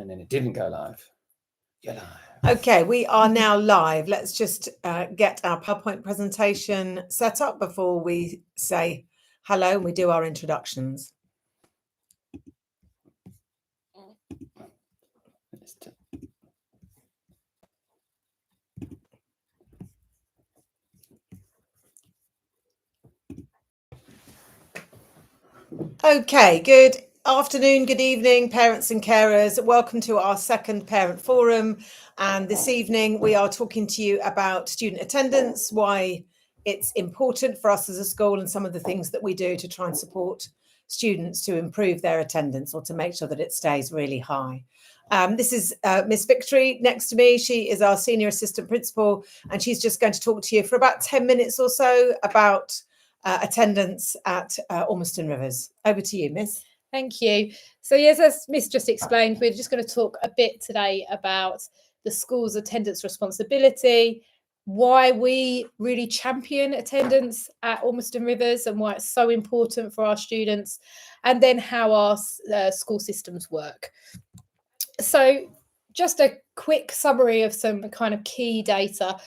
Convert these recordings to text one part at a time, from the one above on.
And then it didn't go live. You're live. Okay, we are now live. Let's just get our PowerPoint presentation set up before we say hello and we do our introductions. Okay, good afternoon, good evening, parents and carers. Welcome to our second parent forum. And this evening we are talking to you about student attendance, why it's important for us as a school and some of the things that we do to try and support students to improve their attendance or to make sure that it stays really high. This is Miss Victory next to me. She is our senior assistant principal and she's just going to talk to you for about 10 minutes or so about attendance at Ormiston Rivers. Over to you, Miss. Thank you. So yes, as Miss just explained, we're just going to talk a bit today about the school's attendance responsibility, why we really champion attendance at Ormiston Rivers and why it's so important for our students, and then how our school systems work. So just a quick summary of some kind of key data.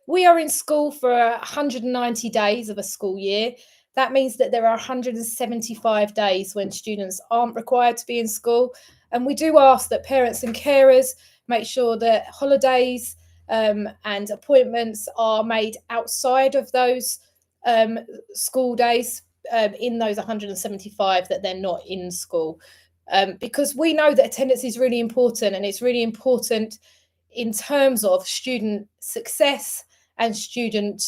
We are in school for 190 days of a school year. That means that there are 175 days when students aren't required to be in school. And we do ask that parents and carers make sure that holidays and appointments are made outside of those school days in those 175 that they're not in school. Because we know that attendance is really important, and it's really important in terms of student success and student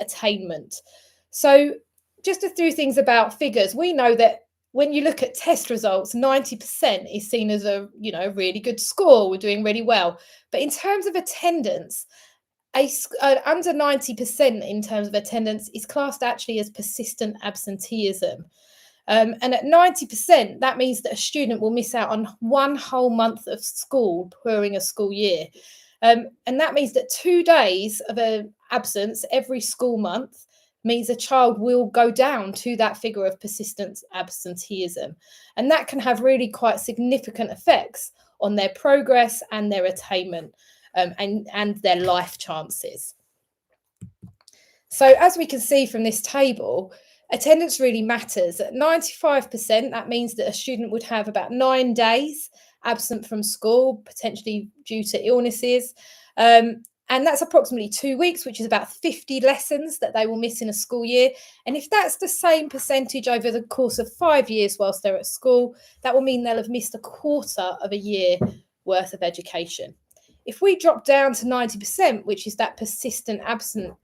attainment. So just a few things about figures. We know that when you look at test results, 90% is seen as a really good score. We're doing really well. But in terms of attendance, under 90% in terms of attendance is classed actually as persistent absenteeism. And at 90%, that means that a student will miss out on one whole month of school during a school year. And that means that 2 days of an absence every school month means a child will go down to that figure of persistent absenteeism. And that can have really quite significant effects on their progress and their attainment and their life chances. So as we can see from this table, attendance really matters. At 95%, that means that a student would have about 9 days absent from school, potentially due to illnesses. And that's approximately 2 weeks, which is about 50 lessons that they will miss in a school year. And if that's the same percentage over the course of 5 years whilst they're at school, that will mean they'll have missed a quarter of a year worth of education. If we drop down to 90%, which is that persistent absent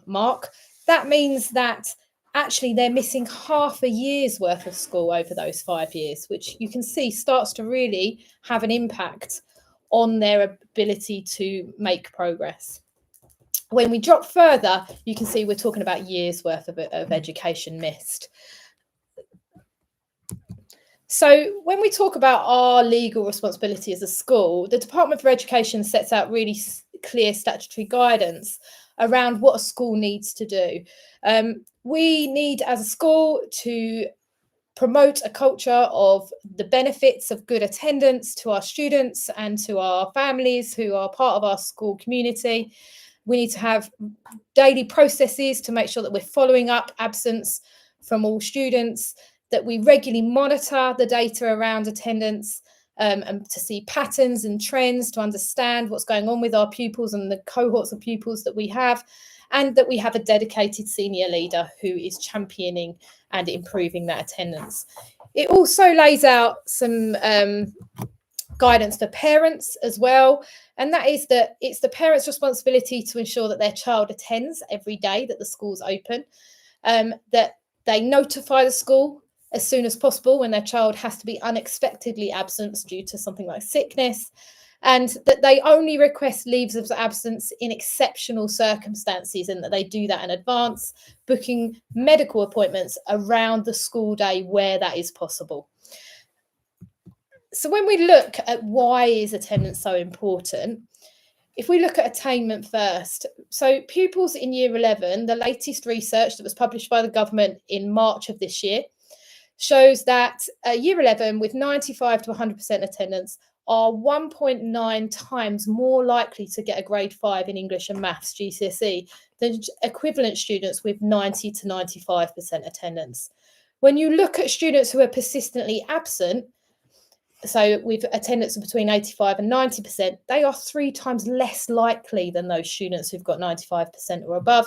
mark, that means that actually they're missing half a year's worth of school over those 5 years, which you can see starts to really have an impact on their ability to make progress. When we drop further, you can see we're talking about years worth of education missed. So when we talk about our legal responsibility as a school, the Department for Education sets out really clear statutory guidance around what a school needs to do. We need, as a school, to promote a culture of the benefits of good attendance to our students and to our families who are part of our school community. We need to have daily processes to make sure that we're following up absence from all students, that we regularly monitor the data around attendance and to see patterns and trends, to understand what's going on with our pupils and the cohorts of pupils that we have, and that we have a dedicated senior leader who is championing and improving that attendance. It also lays out some guidance for parents as well, and that is that it's the parents' responsibility to ensure that their child attends every day that the school's open, that they notify the school as soon as possible when their child has to be unexpectedly absent due to something like sickness, and that they only request leaves of absence in exceptional circumstances, and that they do that in advance, booking medical appointments around the school day where that is possible. So when we look at why is attendance so important, if we look at attainment first, so pupils in year 11, the latest research that was published by the government in March of this year, shows that year 11 with 95 to 100% attendance are 1.9 times more likely to get a grade 5 in English and Maths GCSE than equivalent students with 90 to 95% attendance. When you look at students who are persistently absent, so with attendance of between 85 and 90%, they are 3 times less likely than those students who've got 95% or above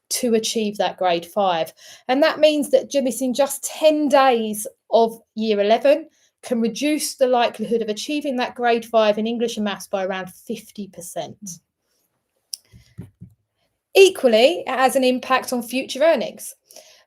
to achieve that grade 5. And that means that missing just 10 days of year 11 can reduce the likelihood of achieving that grade 5 in English and Maths by around 50%. Equally, it has an impact on future earnings.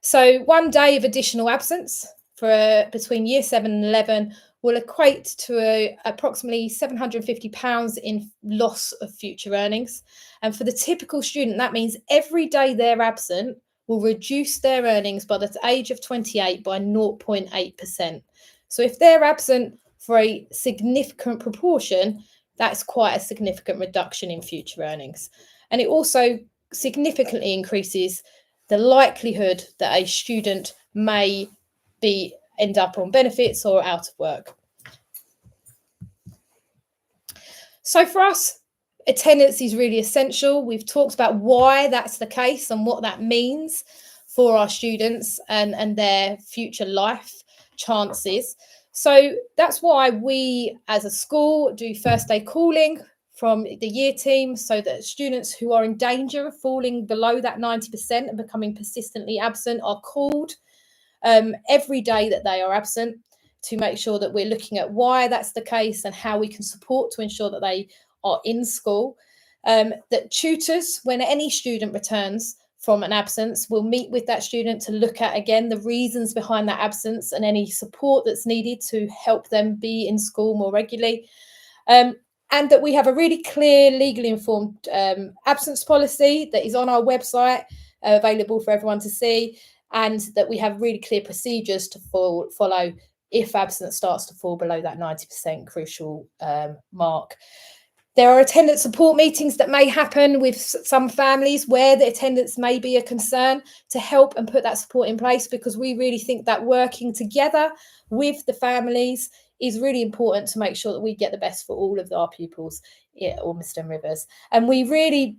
So 1 day of additional absence for between year 7 and 11 will equate to approximately £750 in loss of future earnings. And for the typical student, that means every day they're absent will reduce their earnings by the age of 28 by 0.8%. So if they're absent for a significant proportion, that's quite a significant reduction in future earnings. And it also significantly increases the likelihood that a student may end up on benefits or out of work. So for us, attendance is really essential. We've talked about why that's the case and what that means for our students and their future life chances. So that's why we as a school do first day calling from the year team, so that students who are in danger of falling below that 90% and becoming persistently absent are called every day that they are absent, to make sure that we're looking at why that's the case and how we can support to ensure that they are in school. That tutors, when any student returns from an absence, will meet with that student to look at, again, the reasons behind that absence and any support that's needed to help them be in school more regularly. And that we have a really clear, legally informed absence policy that is on our website, available for everyone to see, and that we have really clear procedures to follow if absence starts to fall below that 90% crucial mark. There are attendance support meetings that may happen with some families where the attendance may be a concern, to help and put that support in place, because we really think that working together with the families is really important to make sure that we get the best for all of our pupils at Ormiston Rivers. And we really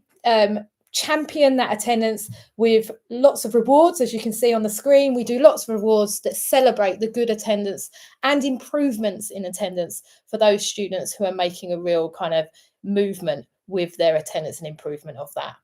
champion that attendance with lots of rewards. As you can see on the screen, we do lots of rewards that celebrate the good attendance and improvements in attendance for those students who are making a real kind of movement with their attendance and improvement of that.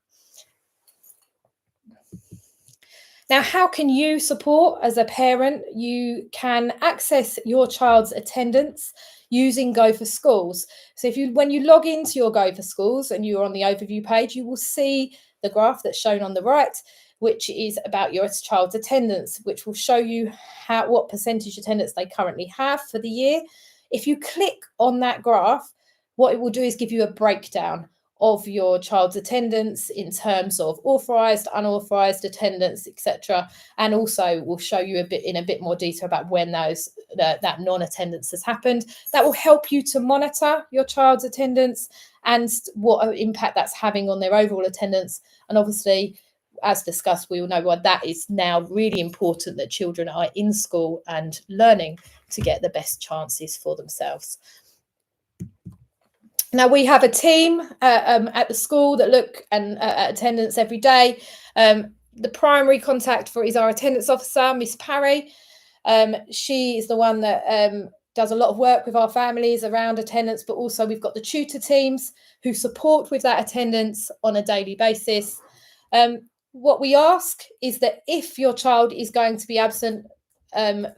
Now, how can you support as a parent? You can access your child's attendance using Go for Schools. So when you log into your Go for Schools and you're on the overview page, you will see the graph that's shown on the right, which is about your child's attendance, which will show you what percentage attendance they currently have for the year. If you click on that graph, what it will do is give you a breakdown of your child's attendance in terms of authorised, unauthorised attendance, etc. And also will show you in a bit more detail about when that non-attendance has happened. That will help you to monitor your child's attendance and what impact that's having on their overall attendance. And obviously, as discussed, we all know why that is now really important, that children are in school and learning to get the best chances for themselves. Now, we have a team at the school that look at attendance every day. The primary contact is our attendance officer, Miss Parry. She is the one that does a lot of work with our families around attendance, but also we've got the tutor teams who support with that attendance on a daily basis. What we ask is that if your child is going to be absent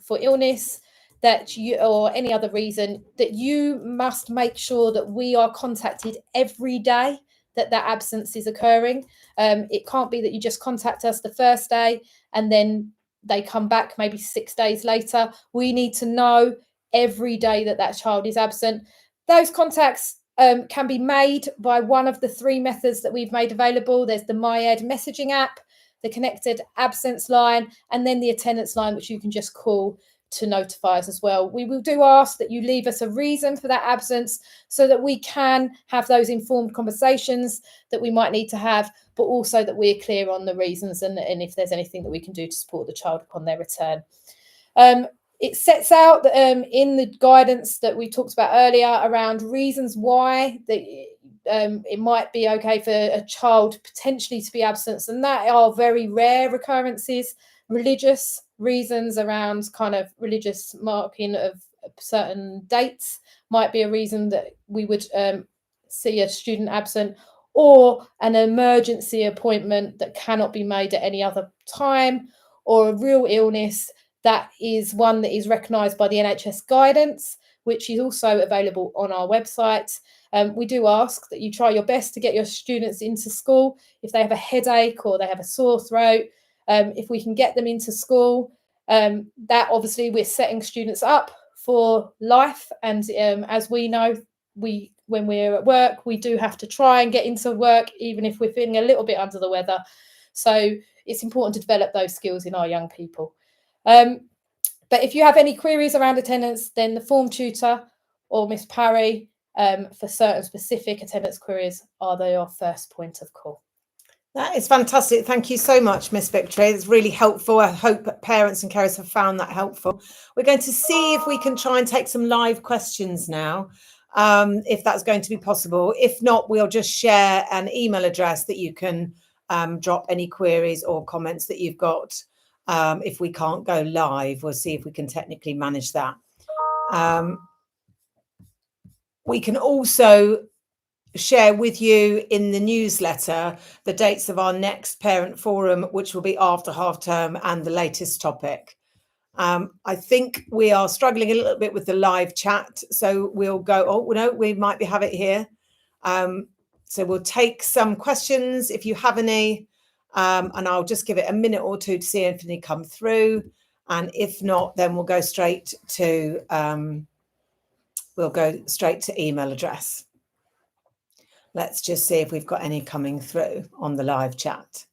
for illness, or any other reason, that you must make sure that we are contacted every day that absence is occurring. It can't be that you just contact us the first day and then they come back maybe 6 days later. We need to know every day that child is absent. Those contacts can be made by one of the 3 methods that we've made available. There's the MyEd messaging app, the connected absence line, and then the attendance line, which you can just call to notify us as well. We will do ask that you leave us a reason for that absence so that we can have those informed conversations that we might need to have, but also that we're clear on the reasons and if there's anything that we can do to support the child upon their return. It sets out in the guidance that we talked about earlier around reasons why it might be okay for a child potentially to be absent, and that are very rare occurrences. Religious reasons around kind of religious marking of certain dates might be a reason that we would see a student absent, or an emergency appointment that cannot be made at any other time, or a real illness that is one that is recognised by the NHS guidance, which is also available on our website. We do ask that you try your best to get your students into school. If they have a headache or they have a sore throat, if we can get them into school, that obviously we're setting students up for life. And as we know, when we're at work, we do have to try and get into work, even if we're feeling a little bit under the weather. So it's important to develop those skills in our young people. But if you have any queries around attendance, then the form tutor or Miss Parry for certain specific attendance queries are your first point of call. That is fantastic. Thank you so much, Miss Victory. It's really helpful. I hope parents and carers have found that helpful. We're going to see if we can try and take some live questions now, if that's going to be possible. If not, we'll just share an email address that you can drop any queries or comments that you've got. If we can't go live, we'll see if we can technically manage that. We can also share with you in the newsletter the dates of our next parent forum, which will be after half term, and the latest topic. I think we are struggling a little bit with the live chat, so we'll go, oh no, we might have it here. So we'll take some questions if you have any, and I'll just give it a minute or two to see if any come through, and if not, then we'll go straight to email address. Let's just see if we've got any coming through on the live chat.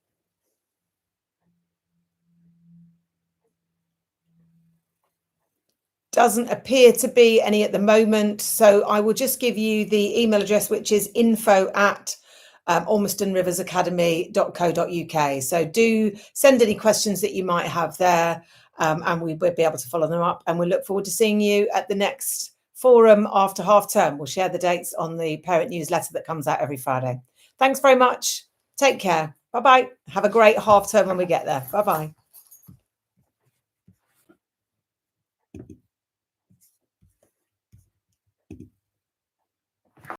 Doesn't appear to be any at the moment, so I will just give you the email address, which is info@ormistonriversacademy.co.uk. So do send any questions that you might have there, and we will be able to follow them up. And we look forward to seeing you at the next forum after half term. We'll share the dates on the parent newsletter that comes out every Friday. Thanks very much. Take care. Bye-bye. Have a great half term when we get there. Bye-bye.